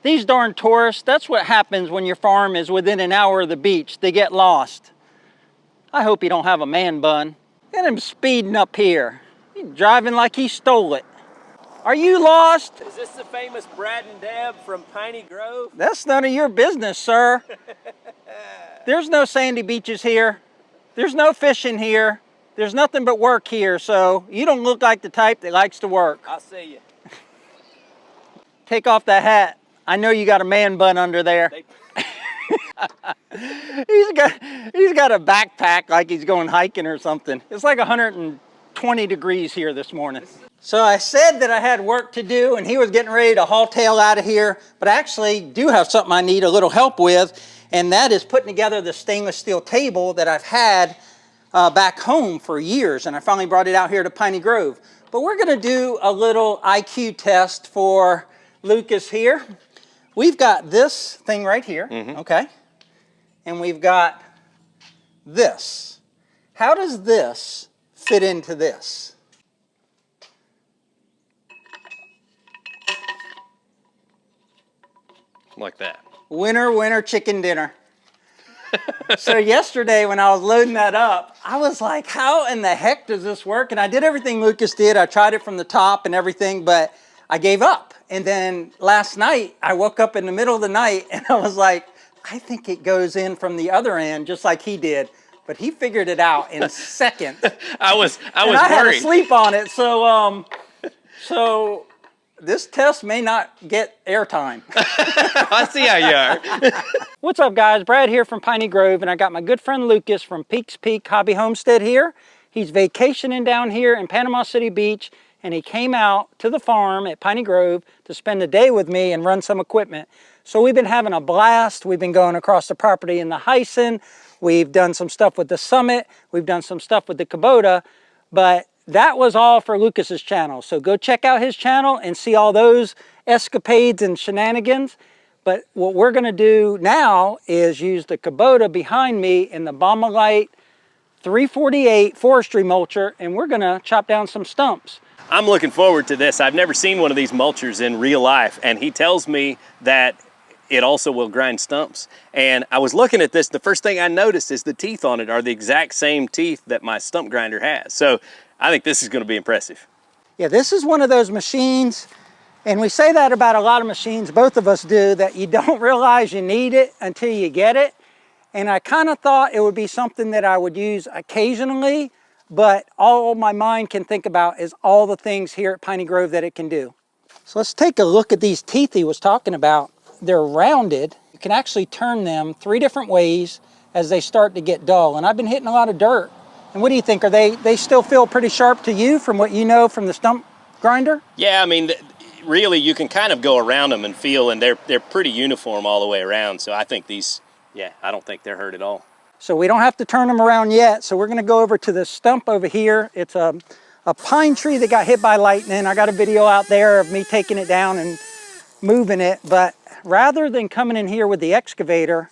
These darn tourists, that's what happens when your farm is within an hour of the beach. They get lost. I hope he don't have a man bun. Get him speeding up here. He's driving like he stole it. Are you lost? Is this the famous Brad and Deb from Piney Grove? That's none of your business, sir. There's no sandy beaches here. There's no fishing here. There's nothing but work here, so you don't look like the type that likes to work. I'll see you. Take off that hat. I know you got a man bun under there. He's got a backpack like he's going hiking or something. It's like 120 degrees here this morning. So I said that I had work to do and he was getting ready to haul tail out of here, but I actually do have something I need a little help with, and that is putting together the stainless steel table that I've had back home for years, and I finally brought it out here to Piney Grove. But we're gonna do a little IQ test for Lucas here. We've got this thing right here, okay? And we've got this. How does this fit into this? Like that. Winner, winner, chicken dinner. So yesterday when I was loading that up, I was like, how in the heck does this work? And I did everything Lucas did. I tried it from the top and everything, but I gave up. And then last night, I woke up in the middle of the night and I was like, I think it goes in from the other end, just like he did. But he figured it out in a second. I was worried. I had to sleep on it. So this test may not get airtime. I see how you are. What's up, guys? Brad here from Piney Grove, and I got my good friend Lucas from Peaks Peak Hobby Homestead here. He's vacationing down here in Panama City Beach, and he came out to the farm at Piney Grove to spend the day with me and run some equipment. So we've been having a blast. We've been going across the property in the Hyson. We've done some stuff with the Summit. We've done some stuff with the Kubota, but that was all for Lucas's channel. So go check out his channel and see all those escapades and shenanigans. But what we're gonna do now is use the Kubota behind me in the Baumalight 348 Forestry Mulcher, and we're gonna chop down some stumps. I'm looking forward to this. I've never seen one of these mulchers in real life, and he tells me that it also will grind stumps. And I was looking at this, the first thing I noticed is the teeth on it are the exact same teeth that my stump grinder has. So I think this is gonna be impressive. Yeah, this is one of those machines, and we say that about a lot of machines, both of us do, that you don't realize you need it until you get it. And I kind of thought it would be something that I would use occasionally, but all my mind can think about is all the things here at Piney Grove that it can do. So let's take a look at these teeth he was talking about. They're rounded. You can actually turn them 3 different ways as they start to get dull. And I've been hitting a lot of dirt. And what do you think? Are they still feel pretty sharp to you from what you know from the stump grinder? Yeah, I mean, really you can kind of go around them and feel, and they're pretty uniform all the way around. So I think these, yeah, I don't think they're hurt at all. So we don't have to turn them around yet. So we're gonna go over to the stump over here. It's a pine tree that got hit by lightning. I got a video out there of me taking it down and moving it. But rather than coming in here with the excavator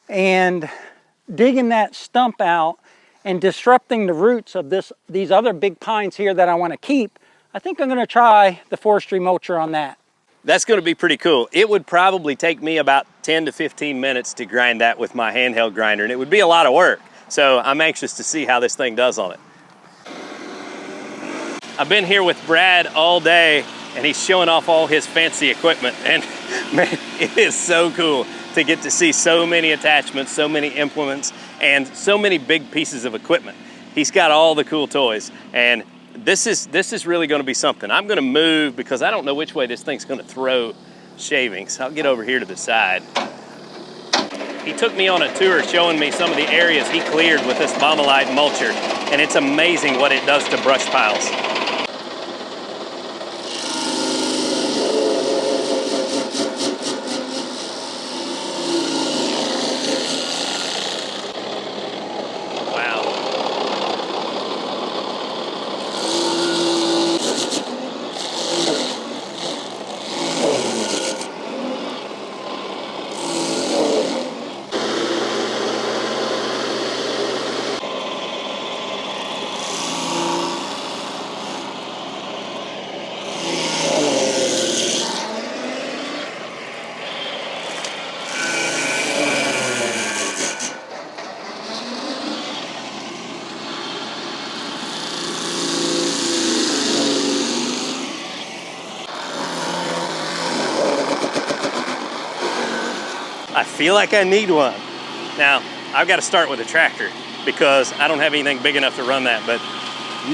and digging that stump out and disrupting the roots of these other big pines here that I want to keep, I think I'm going to try the Forestry Mulcher on that. That's going to be pretty cool. It would probably take me about 10 to 15 minutes to grind that with my handheld grinder, and it would be a lot of work. So I'm anxious to see how this thing does on it. I've been here with Brad all day, and he's showing off all his fancy equipment, and man, it is so cool to get to see so many attachments, so many implements, and so many big pieces of equipment. He's got all the cool toys, and this is really going to be something. I'm going to move because I don't know which way this thing's going to throw shavings. I'll get over here to the side. He took me on a tour showing me some of the areas he cleared with this Baumalight mulcher, and it's amazing what it does to brush piles. I feel like I need one. Now, I've got to start with a tractor because I don't have anything big enough to run that, but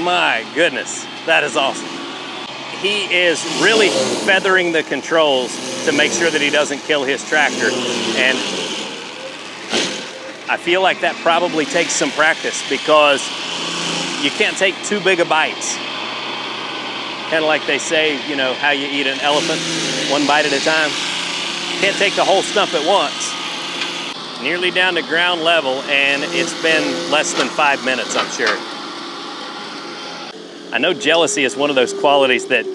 my goodness, that is awesome. He is really feathering the controls to make sure that he doesn't kill his tractor. And I feel like that probably takes some practice because you can't take too big of bites. Kind of like they say, you know, how you eat an elephant, one bite at a time. Can't take the whole stump at once. Nearly down to ground level, and it's been less than 5 minutes, I'm sure. I know jealousy is one of those qualities that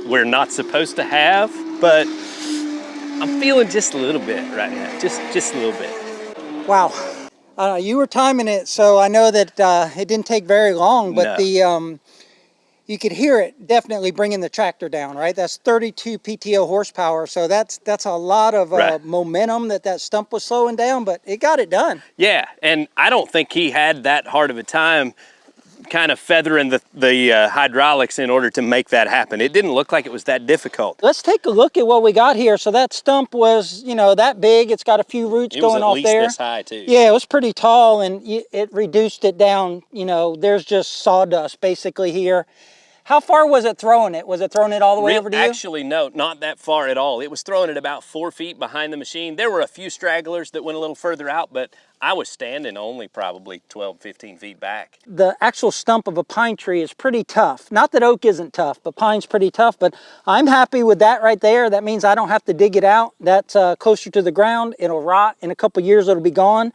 we're not supposed to have, but I'm feeling just a little bit right now, just a little bit. Wow. You were timing it, so I know that it didn't take very long, but No. you could hear it definitely bringing the tractor down, right? That's 32 PTO horsepower, so that's a lot of Right. momentum that stump was slowing down, but it got it done. Yeah, and I don't think he had that hard of a time kind of feathering the hydraulics in order to make that happen. It didn't look like it was that difficult. Let's take a look at what we got here. So that stump was, you know, that big. It's got a few roots going off there. It was at least this high too. Yeah, it was pretty tall, and it reduced it down. You know, there's just sawdust basically here. How far was it throwing it? Was it throwing it all the way over to you? Actually, no, not that far at all. It was throwing it about 4 feet behind the machine. There were a few stragglers that went a little further out, but I was standing only probably 12, 15 feet back. The actual stump of a pine tree is pretty tough. Not that oak isn't tough, but pine's pretty tough. But I'm happy with that right there. That means I don't have to dig it out. That's closer to the ground. It'll rot. In a couple years, it'll be gone.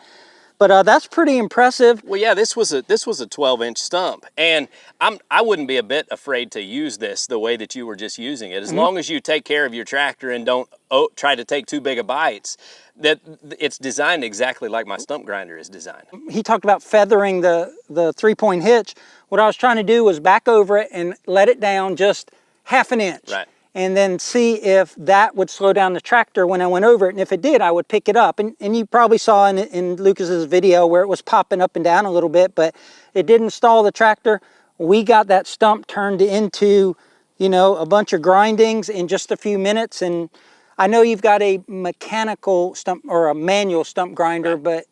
But that's pretty impressive. Well, yeah, this was a 12-inch stump, and I wouldn't be a bit afraid to use this the way that you were just using it, as long as you take care of your tractor and don't try to take too big of bites. That it's designed exactly like my stump grinder is designed. He talked about feathering the 3-point hitch. What I was trying to do was back over it and let it down just half an inch. Right. And then see if that would slow down the tractor when I went over it. And if it did, I would pick it up. And you probably saw in Lucas's video where it was popping up and down a little bit, but it didn't stall the tractor. We got that stump turned into, you know, a bunch of grindings in just a few minutes. And I know you've got a mechanical stump or a manual stump grinder, Right. but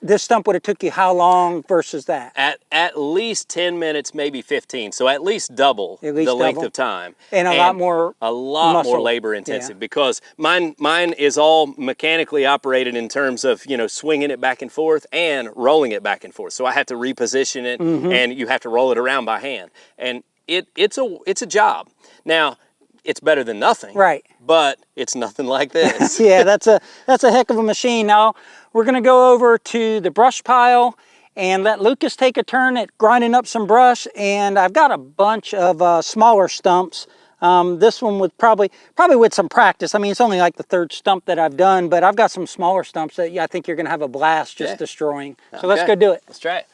this stump would have took you how long versus that? At least 10 minutes, maybe 15. So at least double the length of time. And a lot more muscle. Labor intensive, Yeah. because mine is all mechanically operated in terms of, you know, swinging it back and forth and rolling it back and forth. So I have to reposition it, and you have to roll it around by hand. And it's a job. Now, it's better than nothing. Right. But it's nothing like this. Yeah, that's a heck of a machine. Now we're gonna go over to the brush pile and let Lucas take a turn at grinding up some brush. And I've got a bunch of smaller stumps. This one would probably with some practice. I mean, it's only like the third stump that I've done, but I've got some smaller stumps that I think you're gonna have a blast just destroying. So let's go do it. Let's try it.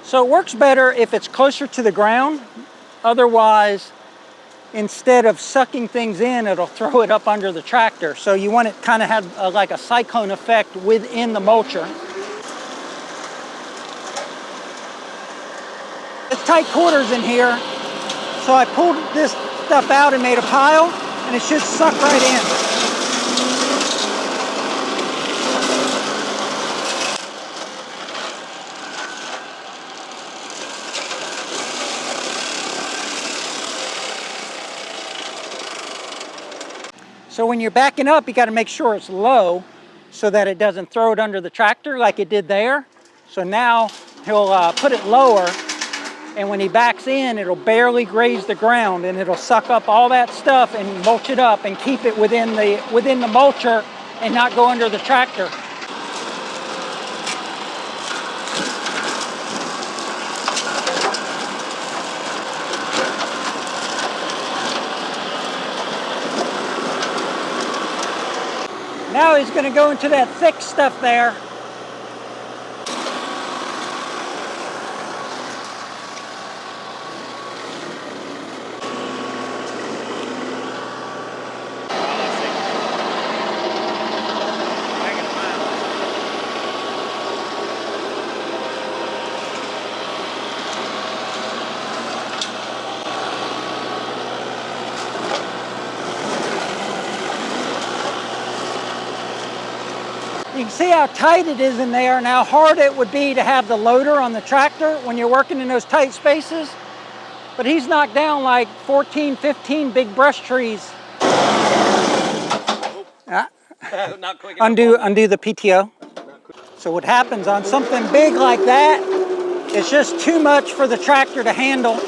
So it works better if it's closer to the ground. Otherwise, instead of sucking things in, it'll throw it up under the tractor. So you want it kind of have like a cyclone effect within the mulcher. It's tight quarters in here, so I pulled this stuff out and made a pile, and it should suck right in. So when you're backing up, you got to make sure it's low so that it doesn't throw it under the tractor like it did there. So now he'll put it lower, and when he backs in, it'll barely graze the ground, and it'll suck up all that stuff and mulch it up and keep it within the mulcher and not go under the tractor. Now he's going to go into that thick stuff there. You can see how tight it is in there and how hard it would be to have the loader on the tractor when you're working in those tight spaces. But he's knocked down like 14, 15 big brush trees. Not quick enough. Undo the PTO. So what happens on something big like that, it's just too much for the tractor to handle.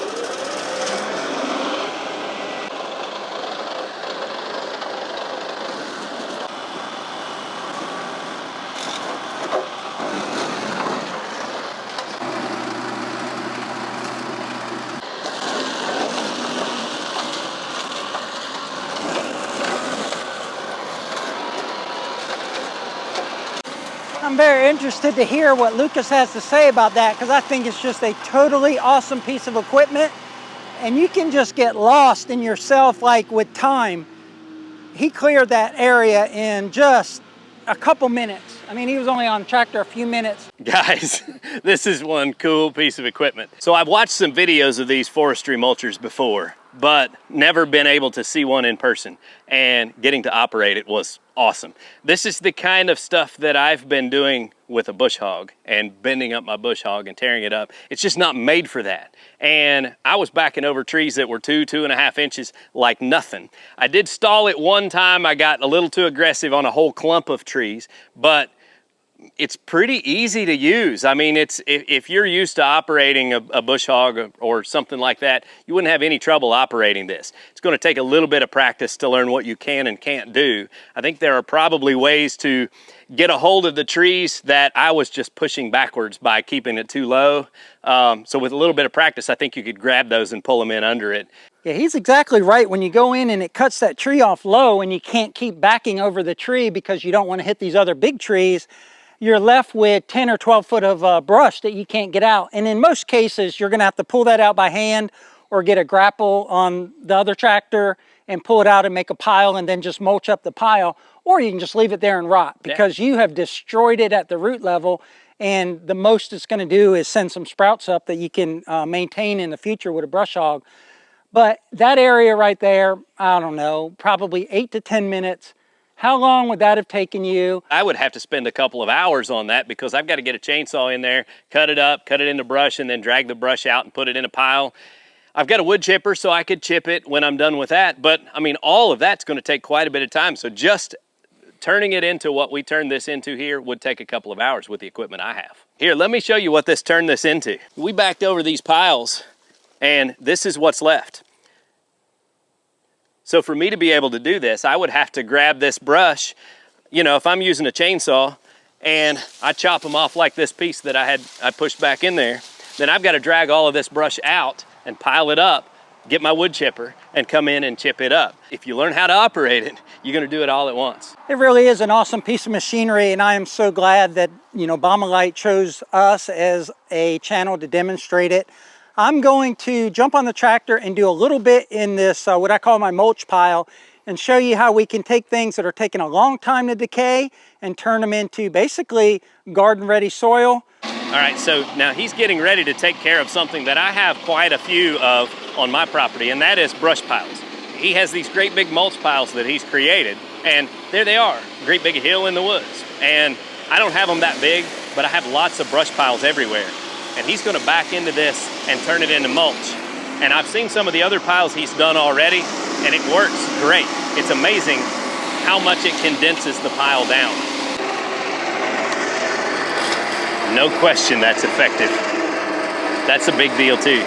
I'm very interested to hear what Lucas has to say about that, because I think it's just a totally awesome piece of equipment, and you can just get lost in yourself like with time. He cleared that area in just a couple minutes. I mean, he was only on the tractor a few minutes. Guys, this is one cool piece of equipment. So I've watched some videos of these forestry mulchers before, but never been able to see one in person, and getting to operate it was awesome. This is the kind of stuff that I've been doing with a bush hog and bending up my bush hog and tearing it up. It's just not made for that. And I was backing over trees that were 2.5 inches like nothing. I did stall it one time. I got a little too aggressive on a whole clump of trees, but it's pretty easy to use. I mean, if you're used to operating a bush hog or something like that, you wouldn't have any trouble operating this. It's going to take a little bit of practice to learn what you can and can't do. I think there are probably ways to get a hold of the trees that I was just pushing backwards by keeping it too low. So with a little bit of practice, I think you could grab those and pull them in under it. Yeah, he's exactly right. When you go in and it cuts that tree off low and you can't keep backing over the tree because you don't want to hit these other big trees, you're left with 10 or 12 foot of brush that you can't get out. And in most cases, you're gonna have to pull that out by hand or get a grapple on the other tractor and pull it out and make a pile and then just mulch up the pile. Or you can just leave it there and rot, because you have destroyed it at the root level, and the most it's gonna do is send some sprouts up that you can maintain in the future with a brush hog. But that area right there, I don't know, probably 8 to 10 minutes. How long would that have taken you? I would have to spend a couple of hours on that, because I've got to get a chainsaw in there, cut it up, cut it into brush, and then drag the brush out and put it in a pile. I've got a wood chipper, so I could chip it when I'm done with that. But I mean, all of that's going to take quite a bit of time. So just turning it into what we turned this into here would take a couple of hours with the equipment I have. Here, let me show you what this turned this into. We backed over these piles, and this is what's left. So for me to be able to do this, I would have to grab this brush, you know, if I'm using a chainsaw, and I chop them off like this piece that I pushed back in there, then I've got to drag all of this brush out and pile it up, get my wood chipper, and come in and chip it up. If you learn how to operate it, you're gonna do it all at once. It really is an awesome piece of machinery, and I am so glad that, you know, Baumalight chose us as a channel to demonstrate it. I'm going to jump on the tractor and do a little bit in this, what I call my mulch pile, and show you how we can take things that are taking a long time to decay and turn them into basically garden-ready soil. All right, so now he's getting ready to take care of something that I have quite a few of on my property, and that is brush piles. He has these great big mulch piles that he's created, and there they are, great big hill in the woods. And I don't have them that big, but I have lots of brush piles everywhere. And he's gonna back into this and turn it into mulch. And I've seen some of the other piles he's done already, and it works great. It's amazing how much it condenses the pile down. No question that's effective. That's a big deal too.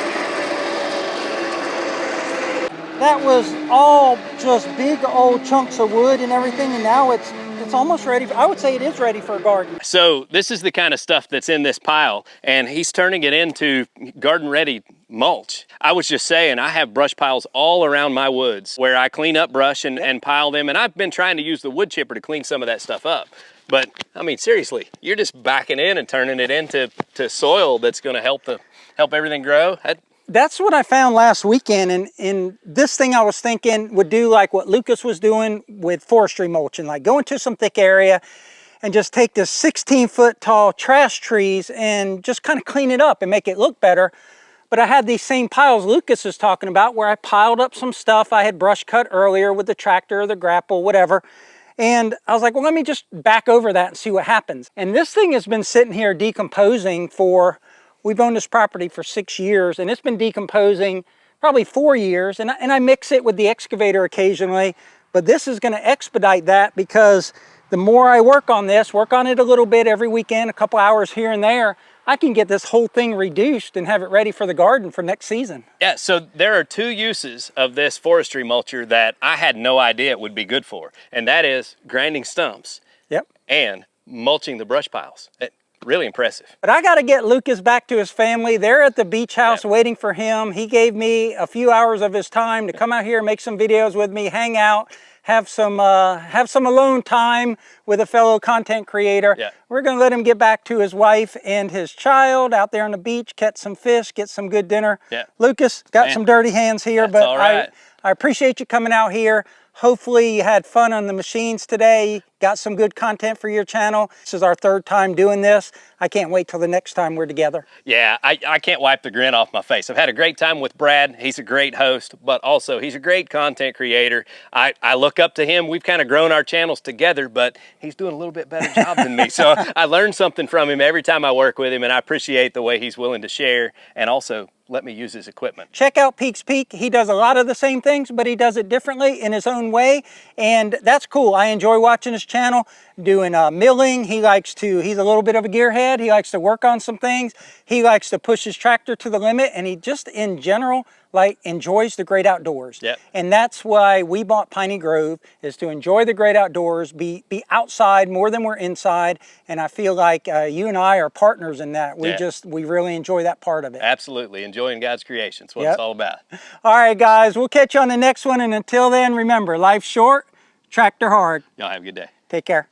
That was all just big old chunks of wood and everything, and now it's almost ready. I would say it is ready for a garden. So this is the kind of stuff that's in this pile, and he's turning it into garden-ready mulch. I was just saying, I have brush piles all around my woods where I clean up brush and pile them, and I've been trying to use the wood chipper to clean some of that stuff up. But I mean, seriously, you're just backing in and turning it into soil that's gonna help everything grow. That's what I found last weekend, and this thing I was thinking would do like what Lucas was doing with forestry mulching, like go into some thick area and just take this 16-foot tall trash trees and just kind of clean it up and make it look better. But I had these same piles Lucas is talking about where I piled up some stuff I had brush cut earlier with the tractor or the grapple, whatever, And I was like, well, let me just back over that and see what happens. And this thing has been sitting here decomposing for, we've owned this property for 6 years, and it's been decomposing probably 4 years. And I mix it with the excavator occasionally, but this is gonna expedite that, because the more I work on this, work on it a little bit every weekend, a couple hours here and there, I can get this whole thing reduced and have it ready for the garden for next season. Yeah, so there are 2 uses of this forestry mulcher that I had no idea it would be good for, and that is grinding stumps. Yep. And mulching the brush piles. Really impressive. But I gotta get Lucas back to his family. They're at the beach house waiting for him. He gave me a few hours of his time to come out here and make some videos with me, hang out, have some alone time with a fellow content creator. Yeah. We're gonna let him get back to his wife and his child out there on the beach, catch some fish, get some good dinner. Yeah. Lucas, got some dirty hands here, That's but all right. I appreciate you coming out here. Hopefully you had fun on the machines today, got some good content for your channel. This is our 3rd time doing this. I can't wait till the next time we're together. Yeah, I can't wipe the grin off my face. I've had a great time with Brad. He's a great host, but also he's a great content creator. I look up to him. We've kind of grown our channels together, but he's doing a little bit better job than me. So I learn something from him every time I work with him, and I appreciate the way he's willing to share and also let me use his equipment. Check out Peaks Peak. He does a lot of the same things, but he does it differently in his own way, and that's cool. I enjoy watching his channel, doing milling. He's a little bit of a gearhead. He likes to work on some things. He likes to push his tractor to the limit, and he just in general enjoys the great outdoors. Yep. And that's why we bought Piney Grove, is to enjoy the great outdoors, be outside more than we're inside. And I feel like you and I are partners in that. We really enjoy that part of it. Absolutely, enjoying God's creation. That's what it's all about. All right, guys, we'll catch you on the next one. And until then, remember, life's short, tractor hard. Y'all have a good day. Take care.